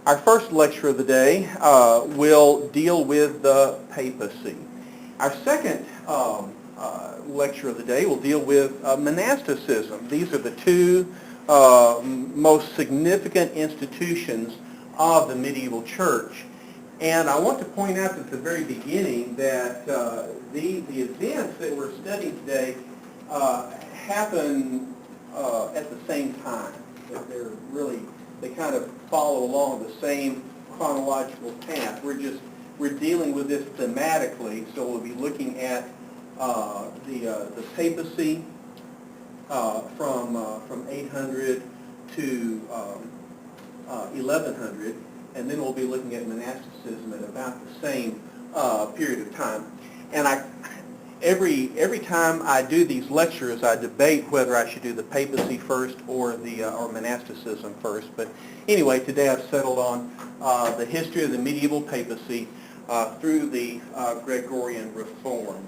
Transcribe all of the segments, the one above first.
Our first lecture of the day will deal with the papacy. Our second lecture of the day will deal with monasticism. These are the two most significant institutions of the medieval church. And I want to point out at the very beginning that the events that we're studying today happen at the same time. That they kind of follow along the same chronological path. We're dealing with this thematically, so we'll be looking at the papacy from 800 to 1100, and then we'll be looking at monasticism at about the same period of time. And every time I do these lectures, I debate whether I should do the papacy first or or monasticism first. But anyway, today I've settled on the history of the medieval papacy through the Gregorian Reform.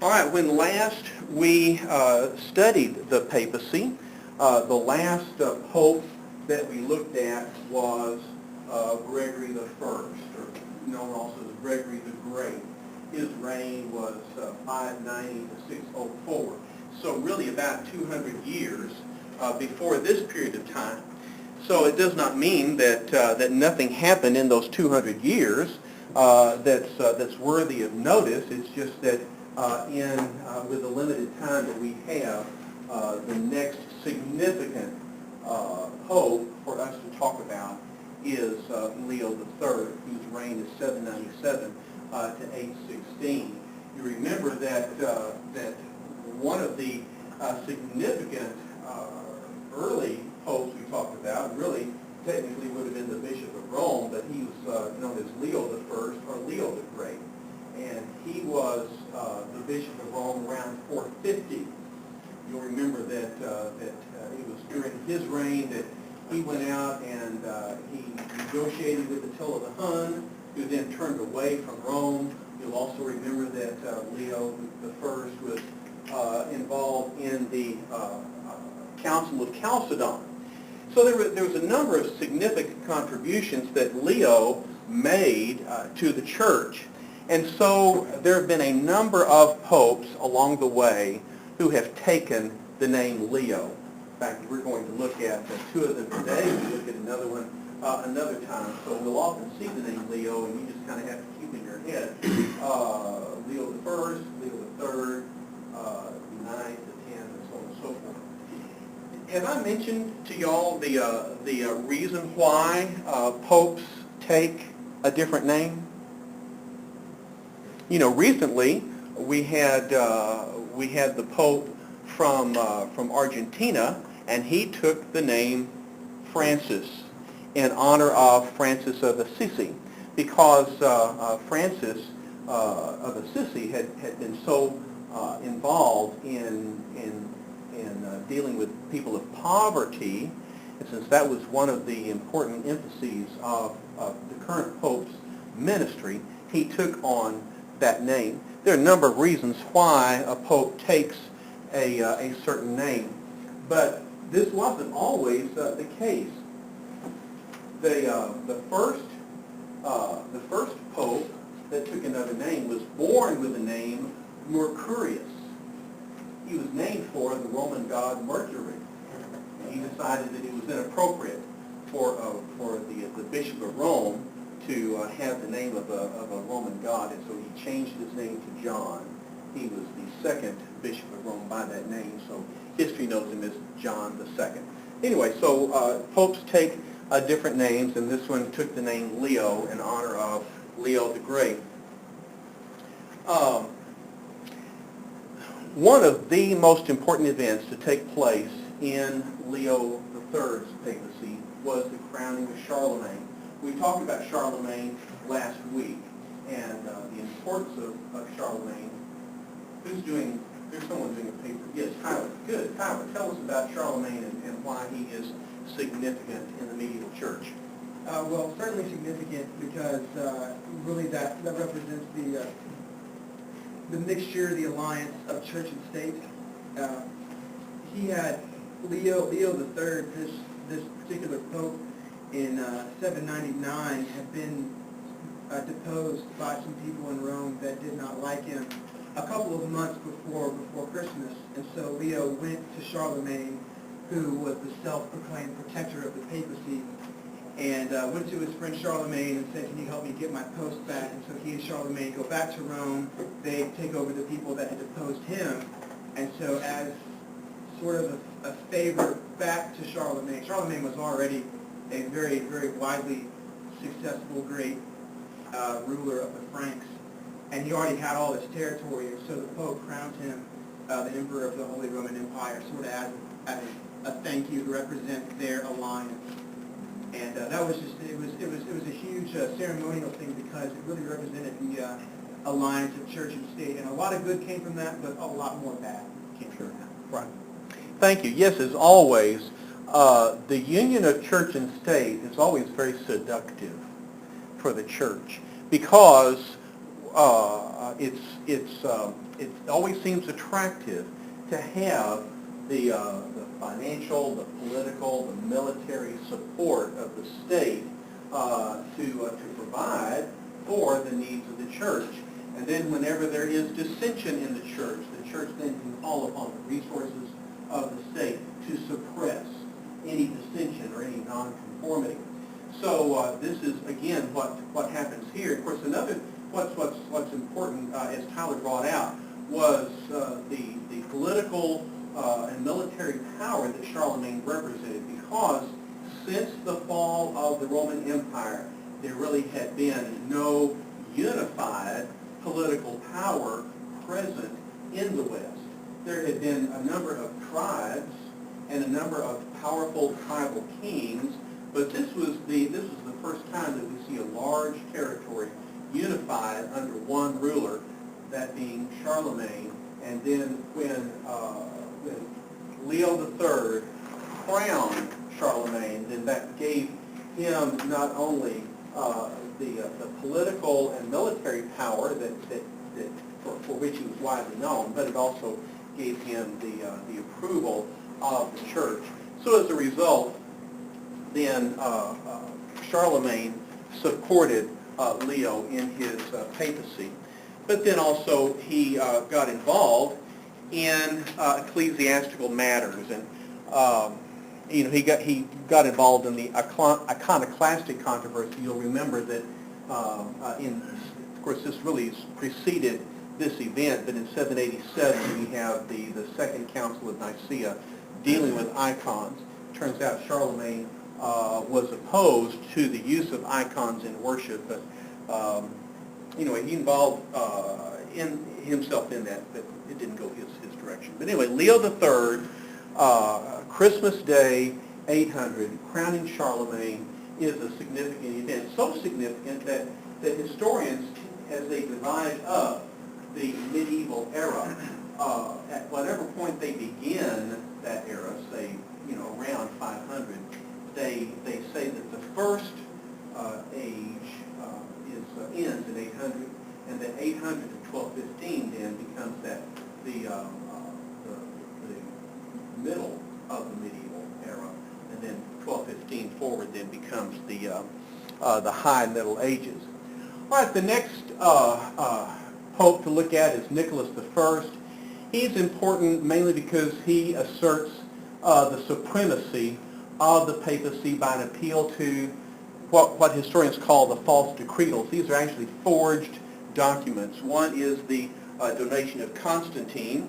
All right, when last we studied the papacy, the last pope that we looked at was Gregory the First, or known also as Gregory the Great. His reign was 590 to 604, so really about 200 years before this period of time. So it does not mean that nothing happened in those 200 years that's worthy of notice. It's just that with the limited time that we have, the next significant pope for us to talk about is Leo III, whose reign is 797 to 816. You remember that one of the significant early popes we talked about really technically would have been the Bishop of Rome, but he was known as Leo I or Leo the Great. And he was the Bishop of Rome around 450. You'll remember that it was during his reign that he went out and he negotiated with Attila the Hun, who then turned away from Rome. You'll also remember that Leo I was involved in the Council of Chalcedon. So there was a number of significant contributions that Leo made to the church. And so there have been a number of popes along the way who have taken the name Leo. In fact, we're going to look at two of them today. We'll look at another one another time. So we'll often see the name Leo, and you just kind of have to keep in your head Leo the First, Leo the Third, the Ninth, the 10th, and so on and so forth. Have I mentioned to y'all the reason why popes take a different name? You know, recently we had the Pope from Argentina, and he took the name Francis in honor of Francis of Assisi, because Francis of Assisi had been so involved in dealing with people of poverty, and since that was one of the important emphases of the current Pope's ministry, he took on that name. There are a number of reasons why a pope takes a certain name, but this wasn't always the case. The first pope that took another name was born with the name Mercurius. He was named for the Roman god Mercury, and he decided that it was inappropriate for the Bishop of Rome to have the name of a Roman god, and so he changed his name to John. He was the second Bishop of Rome by that name, so history knows him as John II. Anyway, so popes take different names, and this one took the name Leo in honor of Leo the Great. One of the most important events to take place in Leo III's papacy was the crowning of Charlemagne. We talked about Charlemagne last week, and the importance of Charlemagne. There's someone doing a paper. Yes, Tyler. Good. Tyler, tell us about Charlemagne and why he is significant in the medieval church. Well, certainly significant because really that represents the mixture, the alliance of church and state. He had Leo III, this particular pope, in 799 had been deposed by some people in Rome that did not like him a couple of months before Christmas. And so Leo went to Charlemagne, who was the self-proclaimed protector of the papacy, and went to his friend Charlemagne and said, can you help me get my post back? And so he and Charlemagne go back to Rome. They take over the people that had deposed him. And so as sort of a favor back to Charlemagne, Charlemagne was already a very, very widely successful, great ruler of the Franks, and he already had all this territory, and so the Pope crowned him the Emperor of the Holy Roman Empire, sort of as a thank you to represent their alliance. And that was just, it was a huge ceremonial thing, because it really represented the alliance of church and state, and a lot of good came from that, but a lot more bad came from that. Right. Thank you. Yes, as always, the union of church and state is always very seductive for the church, because it always seems attractive to have the financial, the political, the military support of the state to provide for the needs of the church. And then whenever there is dissension in the church then can call upon the resources of the state to suppress any dissension or any nonconformity. So this is, again, what happens here. Of course, another, what's important, as Tyler brought out, was the political and military power that Charlemagne represented, because since the fall of the Roman Empire, there really had been no unified political power present in the West. There had been a number of tribes and a number of powerful tribal kings, but this was the first time that we see a large territory unified under one ruler, that being Charlemagne. And then when Leo III crowned Charlemagne, then that gave him not only the political and military power for which he was widely known, but it also gave him the approval of the church. So as a result, then Charlemagne supported Leo in his papacy. But then also he got involved in ecclesiastical matters, and he got involved in the iconoclastic controversy. You'll remember that of course this really preceded this event, but in 787 we have the Second Council of Nicaea dealing with icons. It turns out Charlemagne was opposed to the use of icons in worship, but he involved himself in that, but it didn't go his direction. But anyway, Leo III, Christmas Day, 800, crowning Charlemagne, is a significant event. So significant that historians, as they divide up the medieval era, at whatever point they begin that era, say, around 500, they say that the first age ends in 800, and then 800 to 1215 then becomes the middle of the medieval era, and then 1215 forward then becomes the High Middle Ages. All right, the next pope to look at is Nicholas I. He's important mainly because he asserts the supremacy of the papacy by an appeal to what historians call the false decretals. These are actually forged documents. One is the donation of Constantine,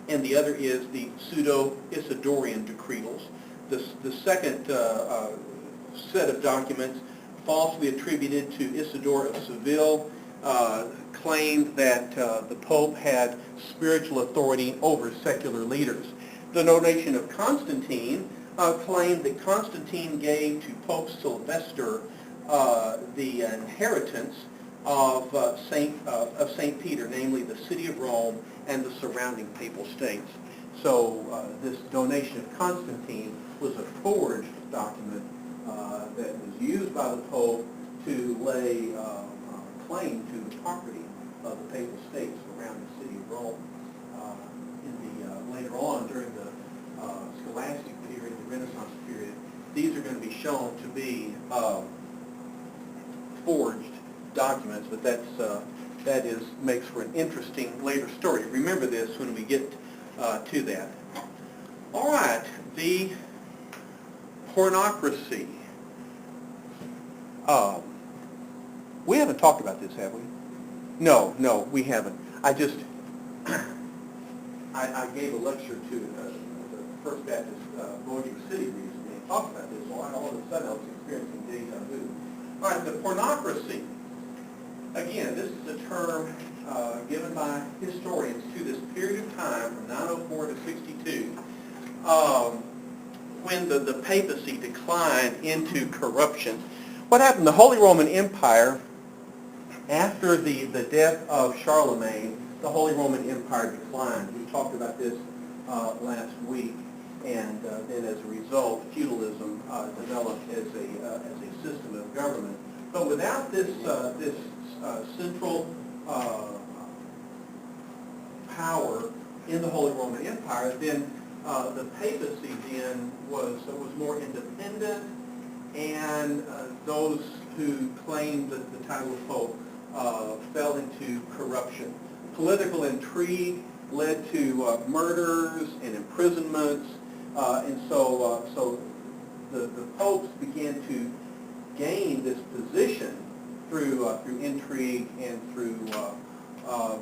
and the other is the pseudo-Isidorian decretals. The second set of documents, falsely attributed to Isidore of Seville, claimed that the Pope had spiritual authority over secular leaders. The donation of Constantine claimed that Constantine gave to Pope Sylvester the inheritance of St. Peter, namely the city of Rome and the surrounding papal states. So this donation of Constantine was a forged document that was used by the Pope to lay claim to the property of the papal states around the city of Rome. Later on, during the Scholastic period, the Renaissance period, these are going to be shown to be forged documents, but that makes for an interesting later story. Remember this when we get to that. All right, the pornocracy. We haven't talked about this, have we? No, we haven't. I gave a lecture to the First Baptist Bossier City recently and talked about this, so all of a sudden I was experiencing deja vu. All right, the pornocracy. Again, this is a term given by historians to this period of time from 904 to 62, when the papacy declined into corruption. What happened? The Holy Roman Empire, after the death of Charlemagne, the Holy Roman Empire declined. We talked about this last week, and then as a result, feudalism developed as a system of government. But without this central power in the Holy Roman Empire, then the papacy then was more independent, and those who claimed the title of pope fell into corruption. Political intrigue led to murders and imprisonments, and so the popes began to gain this position through intrigue and through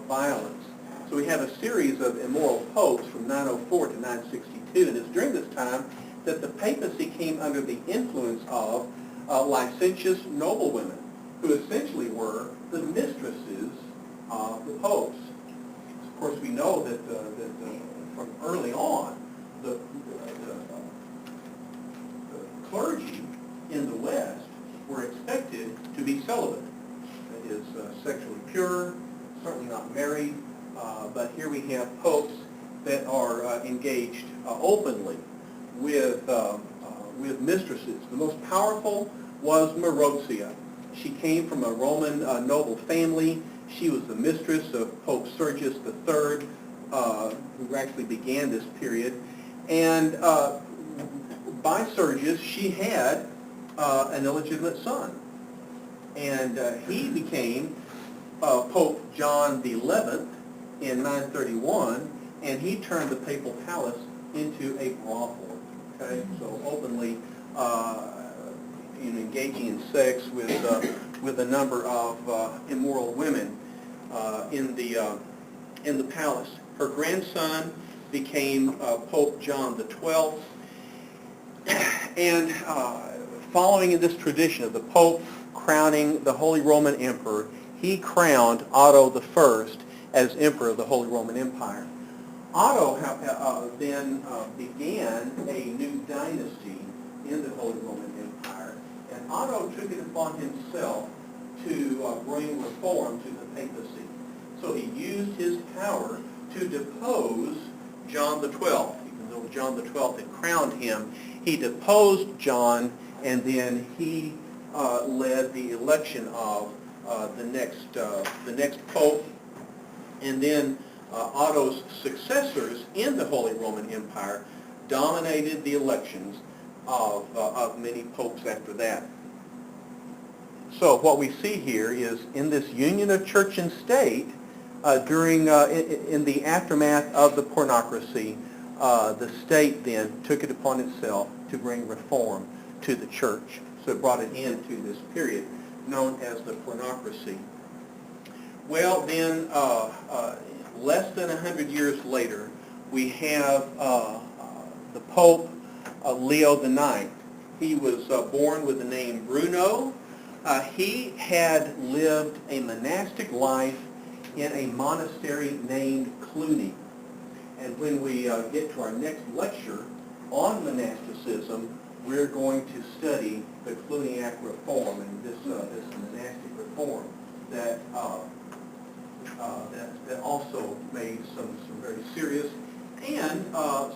violence. So we have a series of immoral popes from 904 to 962, and it's during this time that the papacy came under the influence of licentious noblewomen, who essentially were the mistresses of the popes. Of course, we know that from early on, the clergy in the West were expected to be celibate. That is, sexually pure, certainly not married, but here we have popes that are engaged openly with mistresses. The most powerful was Marozia. She came from a Roman noble family. She was the mistress of Pope Sergius III, who actually began this period. And by Sergius, she had an illegitimate son. And he became Pope John XI in 931, and he turned the papal palace into a brothel. Okay, so openly engaging in sex with a number of immoral women in the palace. Her grandson became Pope John XII, and following in this tradition of the Pope crowning the Holy Roman Emperor, he crowned Otto I as Emperor of the Holy Roman Empire. Otto then began a new dynasty in the Holy Roman Empire, and Otto took it upon himself to bring reform to the papacy. So he used his power to depose John XII. Even though John XII had crowned him, he deposed John, and then he led the election of the next pope, and then Otto's successors in the Holy Roman Empire dominated the elections of many popes after that. So what we see here is in this union of church and state, in the aftermath of the pornocracy, the state then took it upon itself to bring reform to the church. So it brought an end to this period known as the pornocracy. Well, then, less than 100 years later, we have the Pope Leo IX. He was born with the name Bruno. He had lived a monastic life in a monastery named Cluny. And when we get to our next lecture on monasticism, we're going to study the Cluniac reform and this monastic reform that also made some very serious and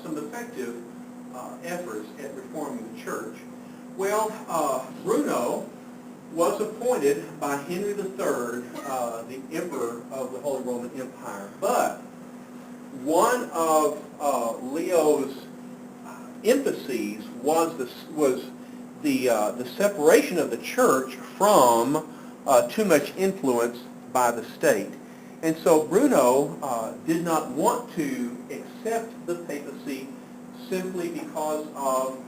some effective efforts at reforming the church. Well, Bruno was appointed by Henry III, the Emperor of the Holy Roman Empire. But one of Leo's emphases was the separation of the church from too much influence by the state. And so Bruno did not want to accept the papacy simply because of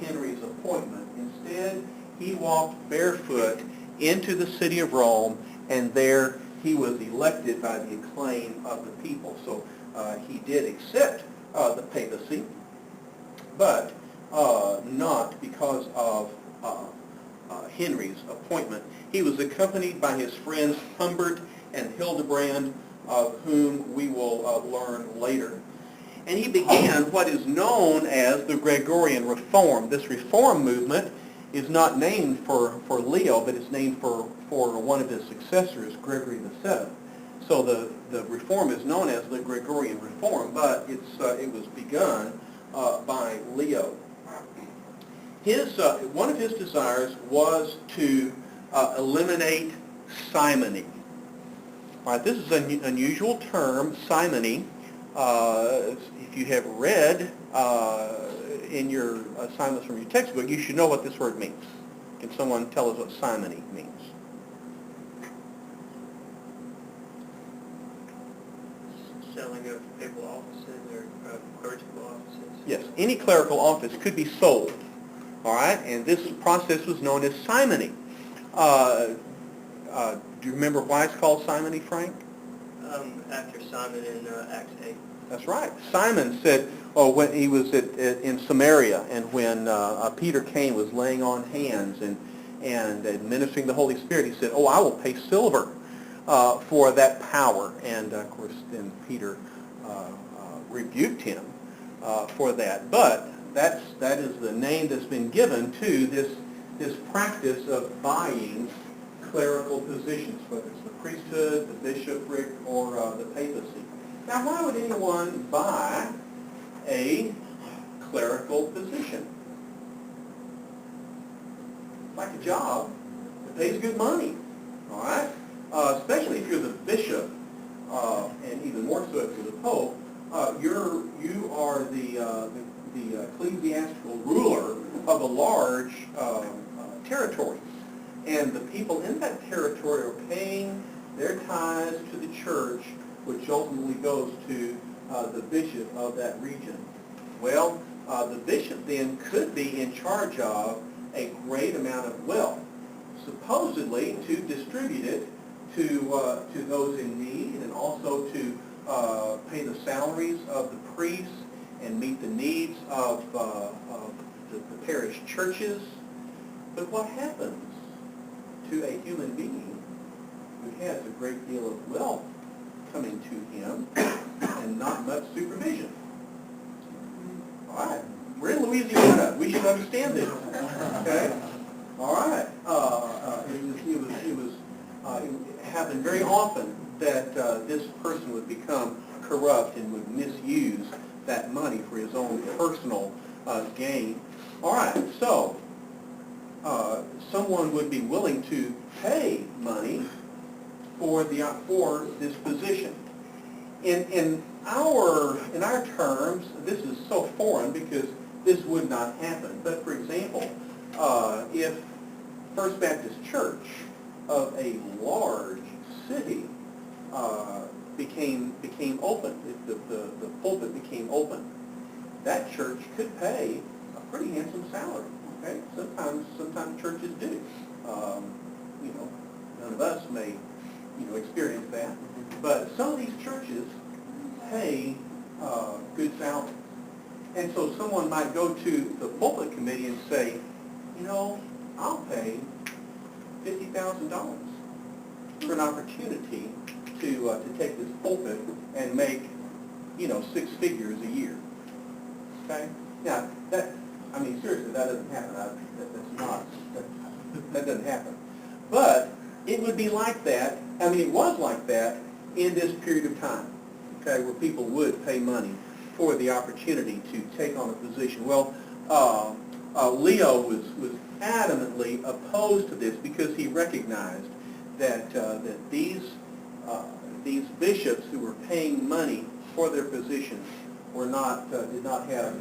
Henry's appointment. Instead, he walked barefoot into the city of Rome, and there he was elected by the acclaim of the people. So he did accept the papacy, but not because of Henry's appointment. He was accompanied by his friends Humbert and Hildebrand, of whom we will learn later. And he began what is known as the Gregorian Reform. This reform movement is not named for Leo, but it's named for one of his successors, Gregory VII. So the reform is known as the Gregorian Reform, but it was begun by Leo. One of his desires was to eliminate simony. All right, this is an unusual term, simony. If you have read in your assignments from your textbook, you should know what this word means. Can someone tell us what simony means? Selling of papal offices or clerical offices. Yes, any clerical office could be sold. All right, and this process was known as simony. Do you remember why it's called simony, Frank? After Simon in Acts 8. That's right. Simon said, when he was in Samaria, and when Peter came, was laying on hands and administering the Holy Spirit, he said, I will pay silver for that power. And of course, then Peter rebuked him for that. But that is the name that's been given to this practice of buying clerical positions, whether it's the priesthood, the bishopric, or the papacy. Now, why would anyone buy a clerical position? It's like a job. It pays good money, all right? Especially if you're the bishop, and even more so if you're the pope. You are the ecclesiastical ruler of a large territory. And the people in that territory are paying their tithes to the church, which ultimately goes to the bishop of that region. Well, the bishop then could be in charge of a great amount of wealth, supposedly to distribute it to those in need, and also to pay the salaries of the priests and meet the needs of the parish churches. But what happens to a human being who has a great deal of wealth coming to him and not much supervision? All right, we're in Louisiana. We should understand this. Okay. All right. It happened very often that this person would become corrupt and would misuse that money for his own personal gain. All right. So someone would be willing to pay money for this position. In our terms, this is so foreign because this would not happen. But for example, if First Baptist Church of a large city became open, if the pulpit became open, that church could pay a pretty handsome salary. Okay, sometimes churches do. None of us may experience that, but some of these churches pay good salaries. And so someone might go to the pulpit committee and say, I'll pay $50,000 for an opportunity to take this pulpit and make, 6 figures a year. Okay? Now, seriously, that doesn't happen. That doesn't happen. But it would be like that. It was like that in this period of time, okay, where people would pay money for the opportunity to take on a position. Well, Leo was adamantly opposed to this because he recognized that these bishops who were paying money for their positions did not have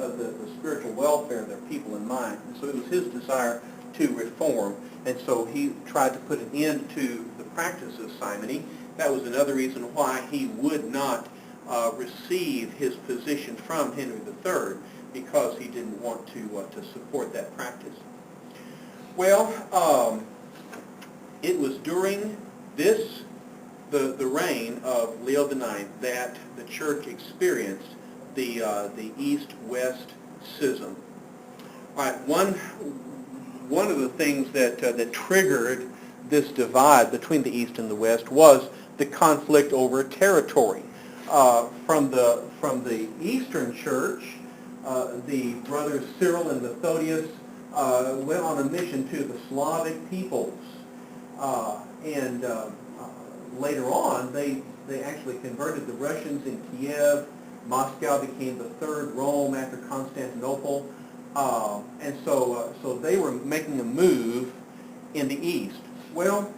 the spiritual welfare of their people in mind. And so it was his desire to reform, and so he tried to put an end to the practice of simony. That was another reason why he would not receive his position from Henry III, because he didn't want to support that practice. Well, it was during the reign of Leo IX that the church experienced the East-West schism. All right, one of the things that triggered this divide between the East and the West was the conflict over territory. From the Eastern Church, the brothers Cyril and Methodius went on a mission to the Slavic peoples, and later on they actually converted the Russians in Kiev. Moscow became the third Rome after Constantinople, and so they were making a move in the East. Well,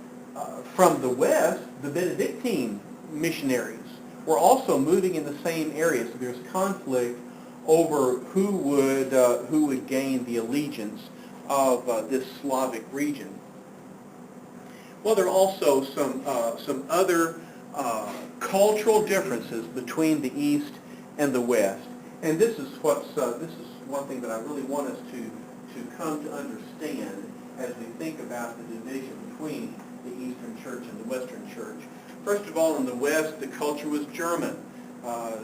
from the West, the Benedictine missionaries were also moving in the same area. So there's conflict over who would gain the allegiance of this Slavic region. Well, there are also some other cultural differences between the East and the West, and this is one thing that I really want us to come to understand as we think about the division between the Eastern Church and the Western Church. First of all, in the West, the culture was German.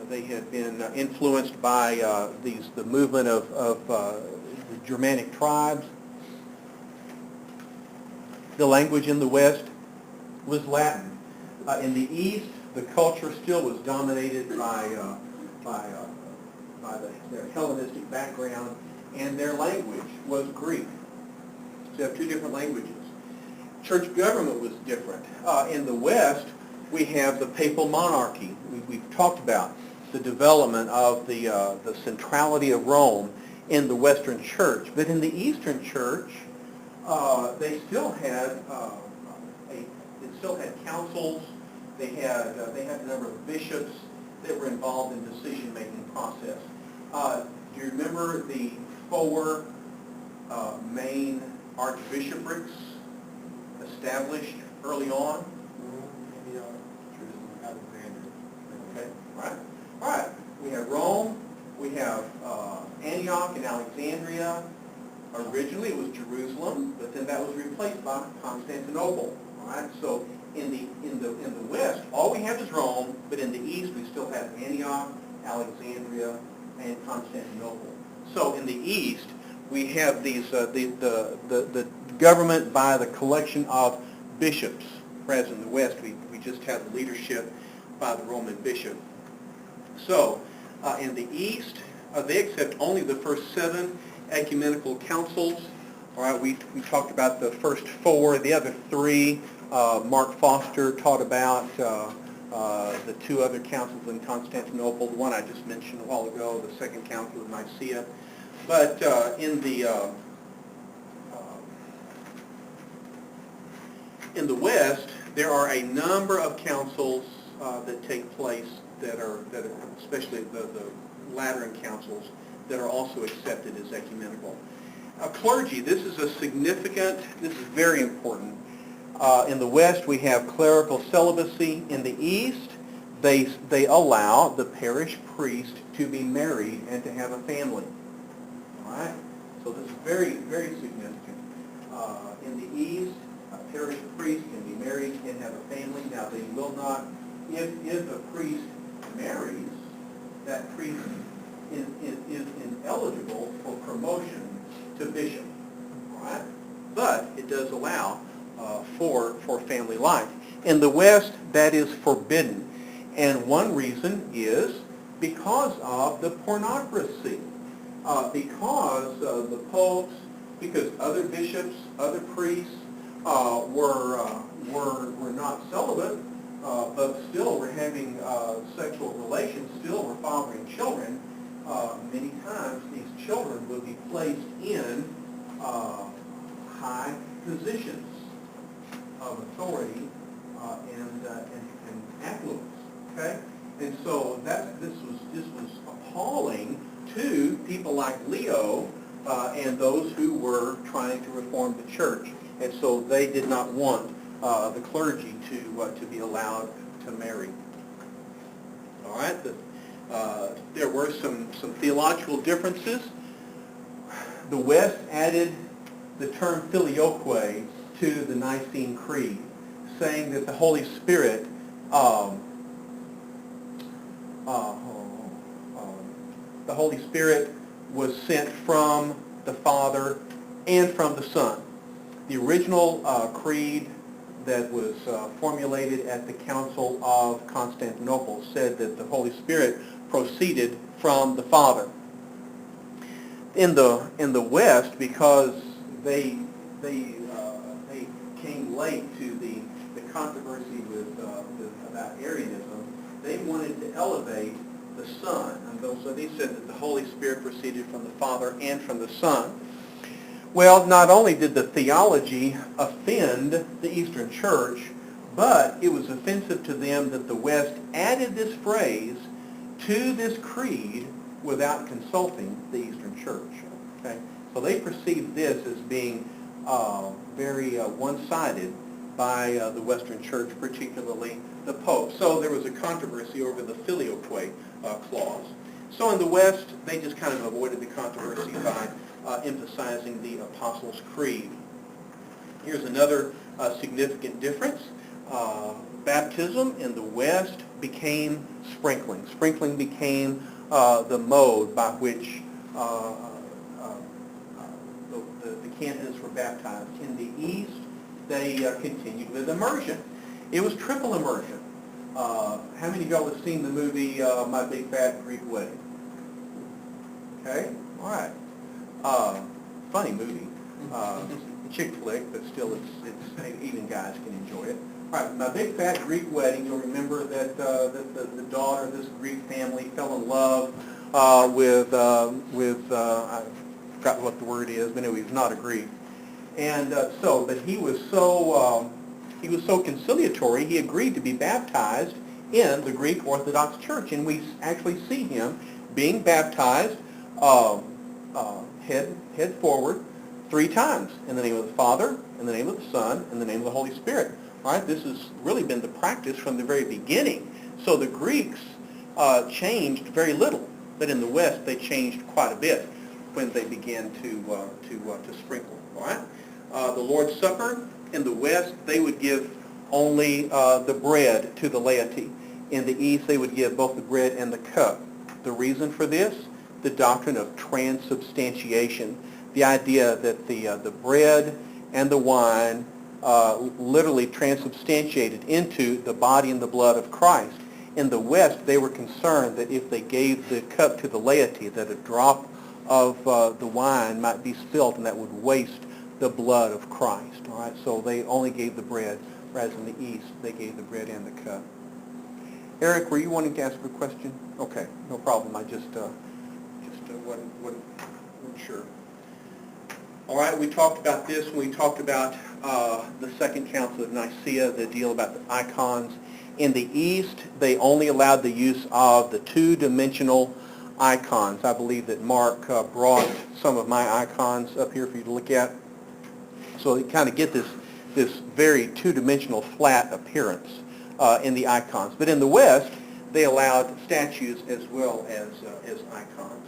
They had been influenced by the movement of the Germanic tribes. The language in the West was Latin. In the East, the culture still was dominated by their Hellenistic background, and their language was Greek. So you have two different languages. Church government was different. In the West, we have the papal monarchy. We've talked about the development of the centrality of Rome in the Western Church. But in the Eastern Church, they still had councils. They had a number of bishops that were involved in decision-making process. Do you remember the four main archbishoprics established early on? Okay, all right. We have Rome. We have Antioch and Alexandria. Originally, it was Jerusalem, but then that was replaced by Constantinople. All right. So in the West, all we have is Rome, but in the East, we still have Antioch, Alexandria, and Constantinople. So in the East, we have these the government by the collection of bishops, whereas in the West, we just have the leadership by the Roman bishop. So in the East, they accept only the first 7 ecumenical councils. All right, we talked about the first 4. The other 3, Mark Foster taught about the 2 other councils in Constantinople. The one I just mentioned a while ago, the Second Council of Nicaea. But in the West, there are a number of councils that take place that are especially the Lateran councils, that are also accepted as ecumenical. Clergy, this is very important. In the West, we have clerical celibacy. In the East, they allow the parish priest to be married and to have a family. All right? So this is very, very significant. In the East, a parish priest can be married and have a family. Now, they will not, if a priest marries, that priest is ineligible for promotion to bishop. All right? But it does allow for family life. In the West, that is forbidden. And one reason is because of the pornocracy. Because the popes, because other bishops, other priests were not celibate, but still were having sexual relations, still were fathering children. Many times these children would be placed in high positions of authority and affluence. Okay, and so this was appalling to people like Leo and those who were trying to reform the church. And so they did not want the clergy to be allowed to marry. All right. There were some theological differences. The West added the term filioque to the Nicene Creed, saying that the Holy Spirit the Holy Spirit was sent from the Father and from the Son. The original creed that was formulated at the Council of Constantinople said that the Holy Spirit proceeded from the Father. In the West, because they came late to the controversy about Arianism, they wanted to elevate the Son, and so they said that the Holy Spirit proceeded from the Father and from the Son. Well, not only did the theology offend the Eastern Church, but it was offensive to them that the West added this phrase to this creed without consulting the Eastern Church. Okay? So they perceived this as being very one-sided by the Western Church, particularly the Pope. So there was a controversy over the filioque clause. So in the West, they just kind of avoided the controversy by emphasizing the Apostles' Creed. Here's another significant difference. Baptism in the West became sprinkling. Sprinkling became the mode by which the candidates were baptized. In the East, they continued with immersion. It was triple immersion. How many of y'all have seen the movie My Big Fat Greek Wedding? Okay, all right. Funny movie. Chick flick, but still it's even guys can enjoy it. All right, My Big Fat Greek Wedding, you'll remember that the daughter of this Greek family fell in love with I forgot what the word is, but anyway, he was not a Greek. And but he was so conciliatory, he agreed to be baptized in the Greek Orthodox Church, and we actually see him being baptized head forward 3 times, in the name of the Father, in the name of the Son, in the name of the Holy Spirit. All right, this has really been the practice from the very beginning. So the Greeks changed very little, but in the West they changed quite a bit when they began to sprinkle. All right, the Lord's Supper in the West, they would give only the bread to the laity. In the East, they would give both the bread and the cup. The reason for this? The doctrine of transubstantiation. The idea that the bread and the wine literally transubstantiated into the body and the blood of Christ. In the West, they were concerned that if they gave the cup to the laity, that a drop of the wine might be spilt and that would waste the blood of Christ. All right, so they only gave the bread, whereas in the East, they gave the bread and the cup. Eric, were you wanting to ask a question? Okay, no problem. I just wasn't sure. All right, we talked about this when we talked about the Second Council of Nicaea, the deal about the icons. In the East, they only allowed the use of the 2-dimensional icons. I believe that Mark brought some of my icons up here for you to look at. So you kind of get this very 2-dimensional flat appearance in the icons. But in the West, they allowed statues as well as icons.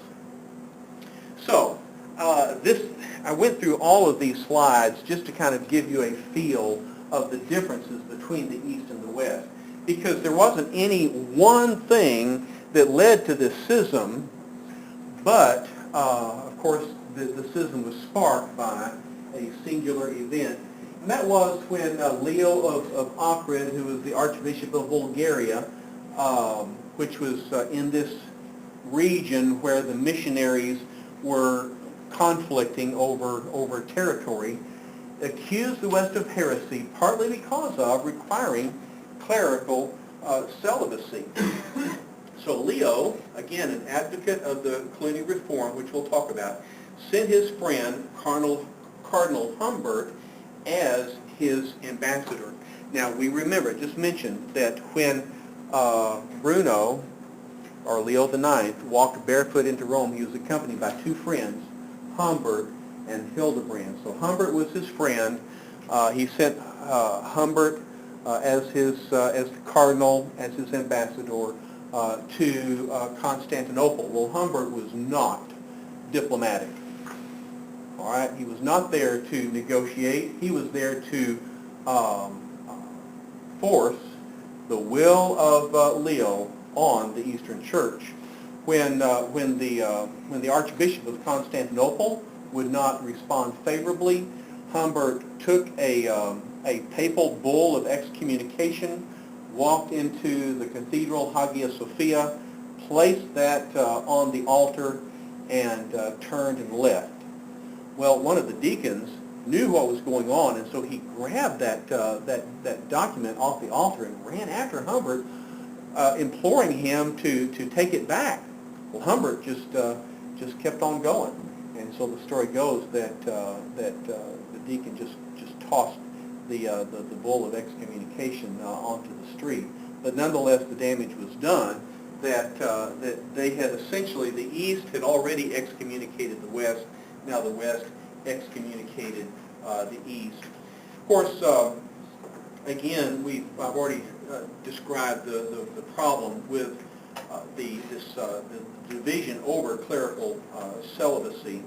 So I went through all of these slides just to kind of give you a feel of the differences between the East and the West, because there wasn't any one thing that led to this schism, but of course the schism was sparked by a singular event. And that was when Leo of Ohrid, who was the Archbishop of Bulgaria, which was in this region where the missionaries were conflicting over territory, accused the West of heresy, partly because of requiring clerical celibacy. So Leo, again an advocate of the Cluny Reform, which we'll talk about, sent his friend Cardinal Humbert as his ambassador. Now we remember, just mentioned that when Bruno or Leo IX, walked barefoot into Rome, he was accompanied by two friends, Humbert and Hildebrand. So Humbert was his friend. He sent Humbert as the cardinal, as his ambassador to Constantinople. Well, Humbert was not diplomatic. All right, he was not there to negotiate. He was there to force the will of Leo on the Eastern Church. When the Archbishop of Constantinople would not respond favorably, Humbert took a papal bull of excommunication, walked into the cathedral Hagia Sophia, placed that on the altar, and turned and left. Well, one of the deacons knew what was going on, and so he grabbed that document off the altar and ran after Humbert, imploring him to take it back. Well, Humbert just kept on going, and so the story goes that the deacon just tossed the bull of excommunication onto the street. But nonetheless, the damage was done. That they had essentially, the East had already excommunicated the West. Now the West excommunicated the East. Of course, again, I've already described the problem with the division over clerical celibacy,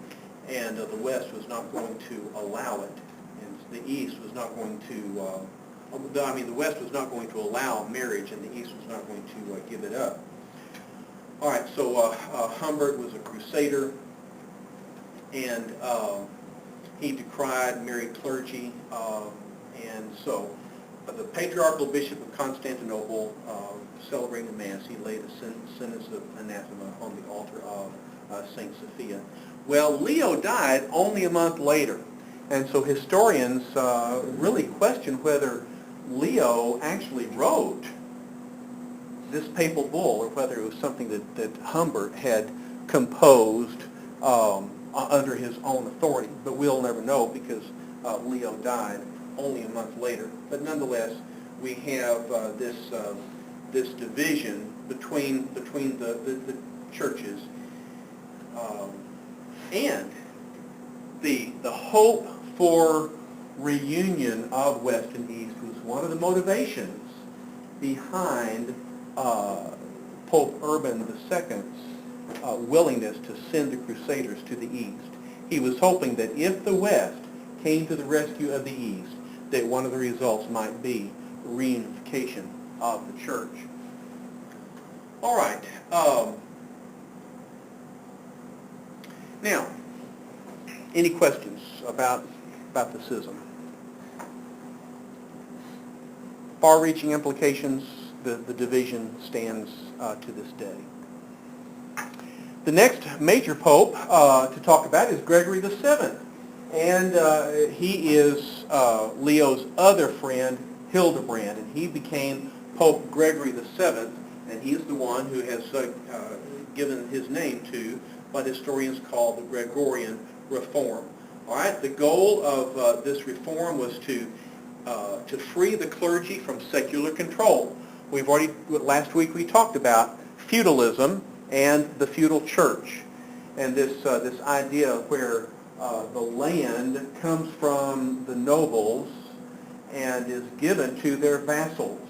and the West was not going to allow it, and the East was not going to. The West was not going to allow marriage, and the East was not going to give it up. All right, so Humbert was a crusader, and he decried married clergy, and so the Patriarchal Bishop of Constantinople, celebrating the Mass, he laid a sentence of anathema on the altar of St. Sophia. Well, Leo died only a month later, and so historians really question whether Leo actually wrote this papal bull, or whether it was something that Humbert had composed under his own authority. But we'll never know, because Leo died only a month later. But nonetheless, we have this division between the churches, and the hope for reunion of West and East was one of the motivations behind Pope Urban II's willingness to send the Crusaders to the East. He was hoping that if the West came to the rescue of the East, that one of the results might be reunification of the church. All right. Now, any questions about the schism? Far-reaching implications. The division stands to this day. The next major pope to talk about is Gregory VII. And he is Leo's other friend, Hildebrand. And he became Pope Gregory VII, and he's the one who has given his name to what historians call the Gregorian Reform. All right, the goal of this reform was to free the clergy from secular control. Last week we talked about feudalism and the feudal church, and this idea where the land comes from the nobles and is given to their vassals.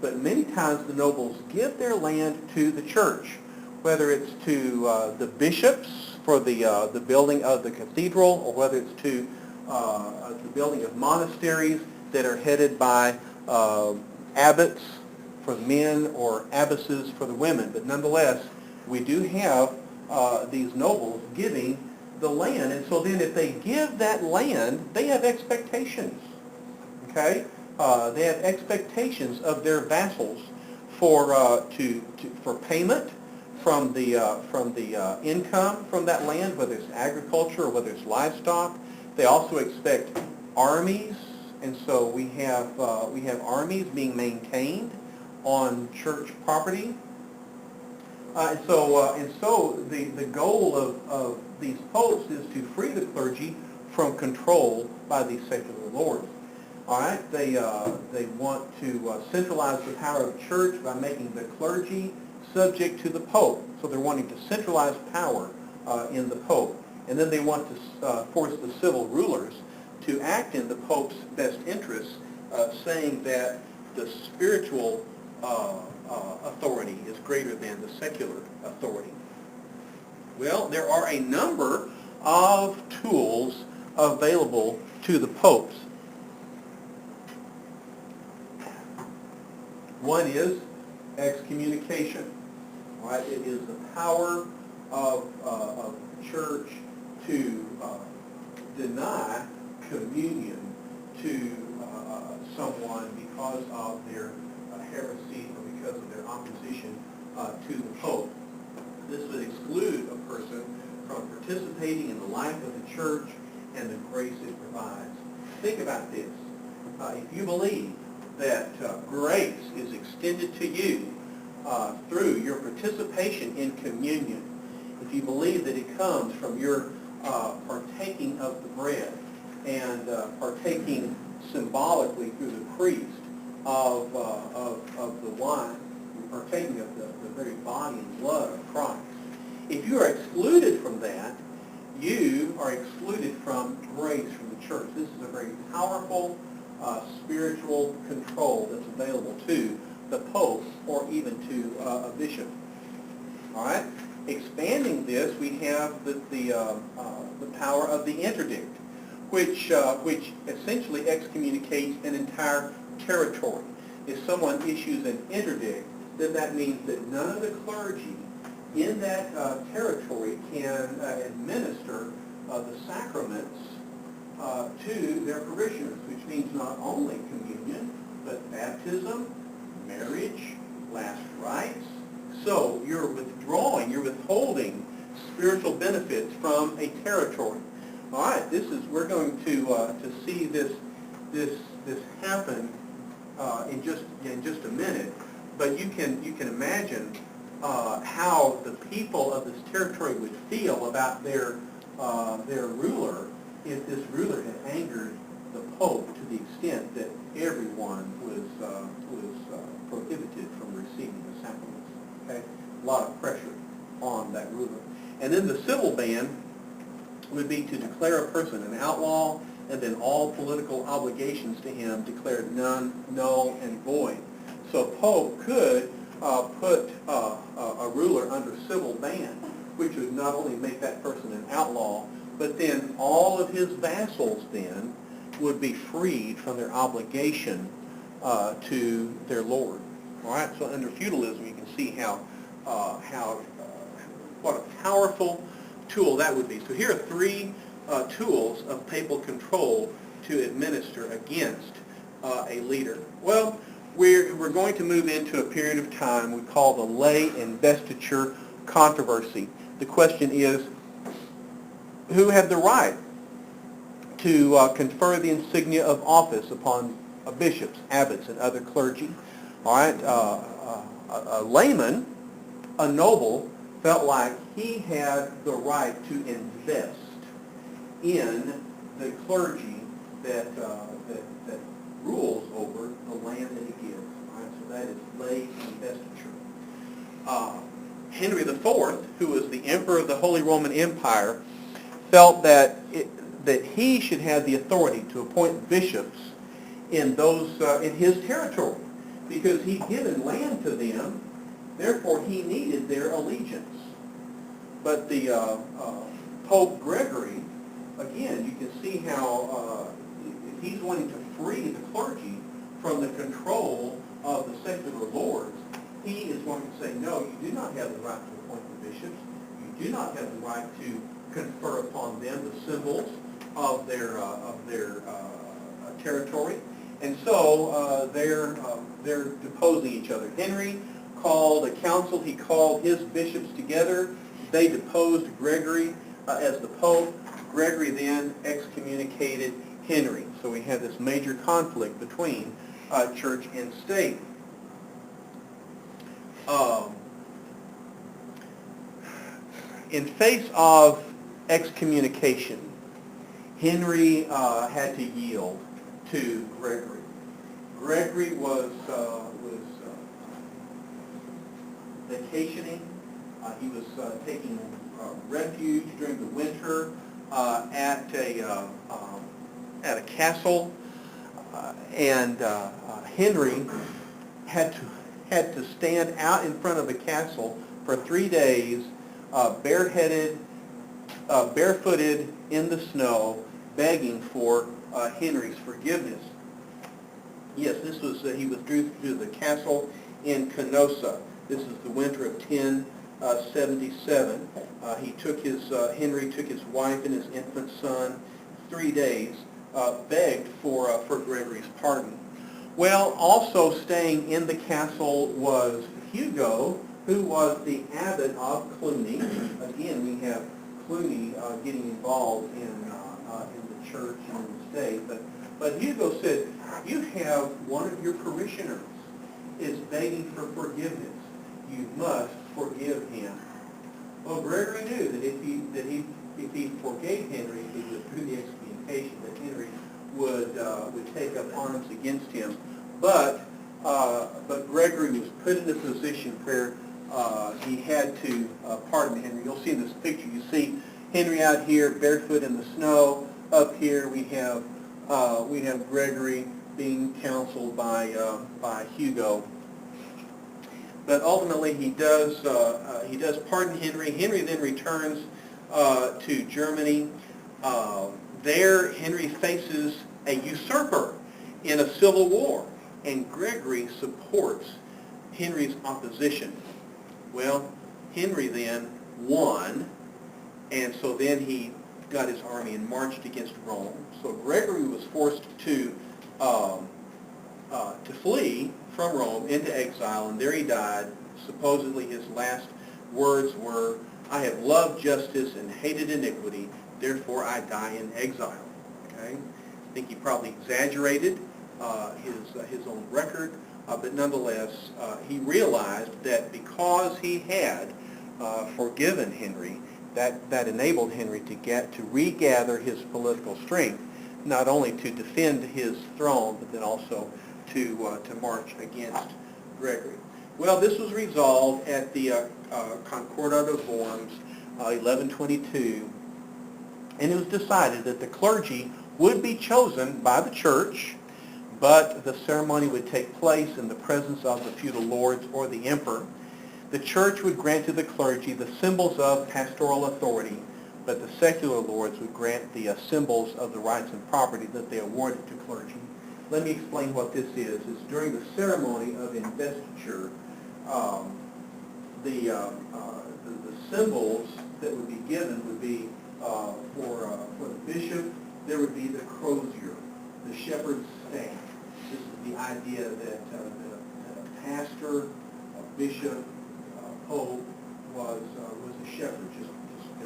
But many times the nobles give their land to the church, whether it's to the bishops for the building of the cathedral, or whether it's to the building of monasteries that are headed by abbots for the men or abbesses for the women. But nonetheless, we do have these nobles giving the land. And so then if they give that land, they have expectations. Okay? They have expectations of their vassals for payment from the income from that land, whether it's agriculture or whether it's livestock. They also expect armies, and so we have armies being maintained on church property. And so the goal of these popes is to free the clergy from control by these secular lords. All right, they want to centralize the power of the church by making the clergy subject to the Pope. So they're wanting to centralize power in the Pope. And then they want to force the civil rulers to act in the Pope's best interests, saying that the spiritual authority is greater than the secular authority. Well, there are a number of tools available to the popes. One is excommunication. Right? It is the power of the church to deny communion to someone because of their heresy or because of their opposition to the Pope. This would exclude a person from participating in the life of the church and the grace it provides. Think about this. If you believe that grace is extended to you through your participation in communion, if you believe that it comes from your partaking of the bread and partaking symbolically through the priest of the wine, partaking of the very body and blood of Christ. If you are excluded from that, you are excluded from grace from the church. This is a very powerful spiritual control that's available to the Pope or even to a bishop. All right? Expanding this, we have the power of the interdict, which essentially excommunicates an entire territory. If someone issues an interdict, then that means that none of the clergy in that territory can administer the sacraments to their parishioners, which means not only communion, but baptism, marriage, last rites. So you're withholding spiritual benefits from a territory. All right, we're going to see this happen in just a minute. But you can imagine how the people of this territory would feel about their ruler if this ruler had angered the Pope to the extent that everyone was prohibited from receiving the sacraments. Okay, a lot of pressure on that ruler. And then the civil ban would be to declare a person an outlaw, and then all political obligations to him declared null and void. So a Pope could put a ruler under civil ban, which would not only make that person an outlaw, but then all of his vassals then would be freed from their obligation to their lord. All right. So under feudalism, you can see how what a powerful tool that would be. So here are three tools of papal control to administer against a leader. Well, we're going to move into a period of time we call the lay investiture controversy. The question is, who had the right to confer the insignia of office upon bishops, abbots, and other clergy? All right, a layman, a noble, felt like he had the right to invest in the clergy that rules over the land that he gives. All right, so that is lay investiture. Henry IV, who was the emperor of the Holy Roman Empire, felt that he should have the authority to appoint bishops in his territory, because he'd given land to them. Therefore, he needed their allegiance. But the Pope Gregory, again, you can see how if he's wanting to free the clergy from the control of the secular lords, he is going to say, no, you do not have the right to appoint the bishops. You do not have the right to confer upon them the symbols of their territory. And so they're deposing each other. Henry called a council. He called his bishops together. They deposed Gregory as the Pope. Gregory then excommunicated Henry. So we had this major conflict between church and state. In face of excommunication, Henry had to yield to Gregory. Gregory was vacationing. He was taking refuge during the winter at a castle, and Henry had to stand out in front of the castle for 3 days, barefooted in the snow, begging for Henry's forgiveness. Yes, this was, he withdrew to the castle in Canossa. This is the winter of 1077. Henry took his wife and his infant son, 3 days, begged for Gregory's pardon. Well, also staying in the castle was Hugo, who was the abbot of Cluny. Again, we have Cluny getting involved in the church and in the state. But Hugo said, you have one of your parishioners is begging for forgiveness. You must forgive him. Well, Gregory knew that if he forgave Henry, if he withdrew the excommunication, that Henry would take up arms against him. But Gregory was put in a position where he had to pardon Henry. You'll see in this picture, you see Henry out here barefoot in the snow. Up here we have Gregory being counseled by Hugo. But ultimately he does pardon Henry. Henry then returns to Germany. There Henry faces a usurper in a civil war, and Gregory supports Henry's opposition. Well, Henry then won, and so then he got his army and marched against Rome. So Gregory was forced to flee from Rome into exile, and there he died. Supposedly his last words were, "I have loved justice and hated iniquity, therefore I die in exile." Okay? I think he probably exaggerated his own record, but nonetheless, he realized that because he had forgiven Henry, that enabled Henry to regather his political strength, not only to defend his throne, but then also to march against Gregory. Well, this was resolved at the Concordat of Worms, 1122, and it was decided that the clergy would be chosen by the church, but the ceremony would take place in the presence of the feudal lords or the emperor. The church would grant to the clergy the symbols of pastoral authority, but the secular lords would grant the symbols of the rights and property that they awarded to clergy. Let me explain what this is. It's during the ceremony of investiture, the symbols that would be given would be for the bishop, there would be the crozier, the shepherd's staff. This is the idea that a pastor, a bishop, Pope was a shepherd, just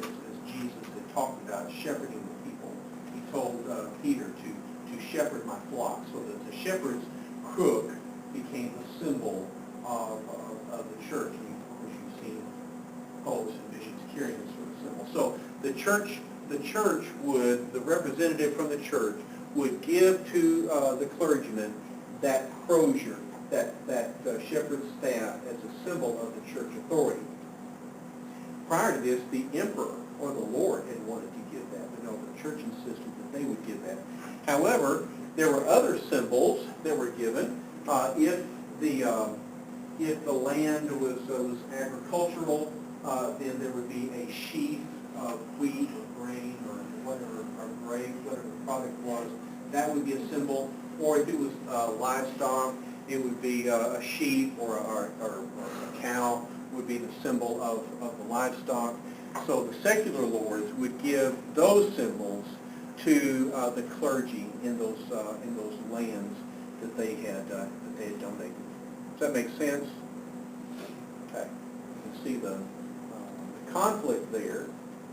as Jesus had talked about shepherding the people. He told Peter to shepherd my flock, so that the shepherd's crook became a symbol of the church. And of course, you've seen popes and bishops carrying this sort of symbol. So the church would, the representative from the church would give to the clergyman that crozier, that shepherd's staff, as a symbol of the church authority. Prior to this, the emperor or the Lord had wanted to give that, but no, the church insisted that they would give that. However, there were other symbols that were given. If the land was agricultural, then there would be a sheaf of wheat or grain or whatever, or grape, whatever the product was. That would be a symbol. Or if it was livestock, it would be a sheep or a cow would be the symbol of the livestock. So the secular lords would give those symbols to the clergy in those lands that they had donated. Does that make sense? Okay. You can see the conflict there,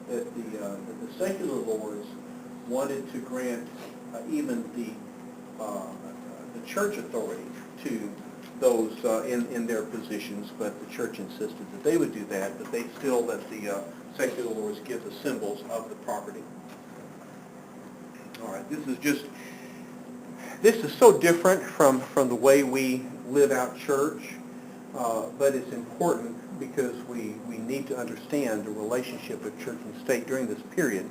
that the secular lords wanted to grant even the church authority to those in their positions, but the church insisted that they would do that, but they still let the secular lords give the symbols of the property. All right, this is so different from the way we live out church, but it's important because we need to understand the relationship of church and state during this period,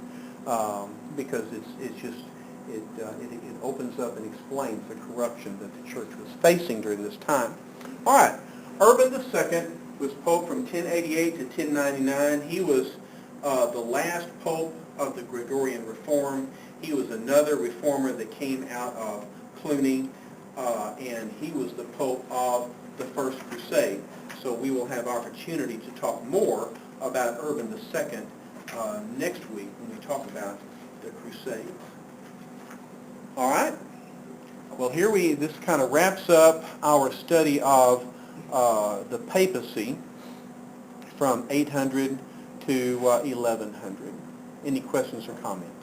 because it opens up and explains the corruption that the church was facing during this time. All right, Urban II was pope from 1088 to 1099. He was the last pope of the Gregorian Reform. He was another reformer that came out of Cluny, and he was the pope of the First Crusade. So we will have opportunity to talk more about Urban II next week when we talk about the Crusades. All right. Well, this kind of wraps up our study of the papacy from 800 to 1100. Any questions or comments?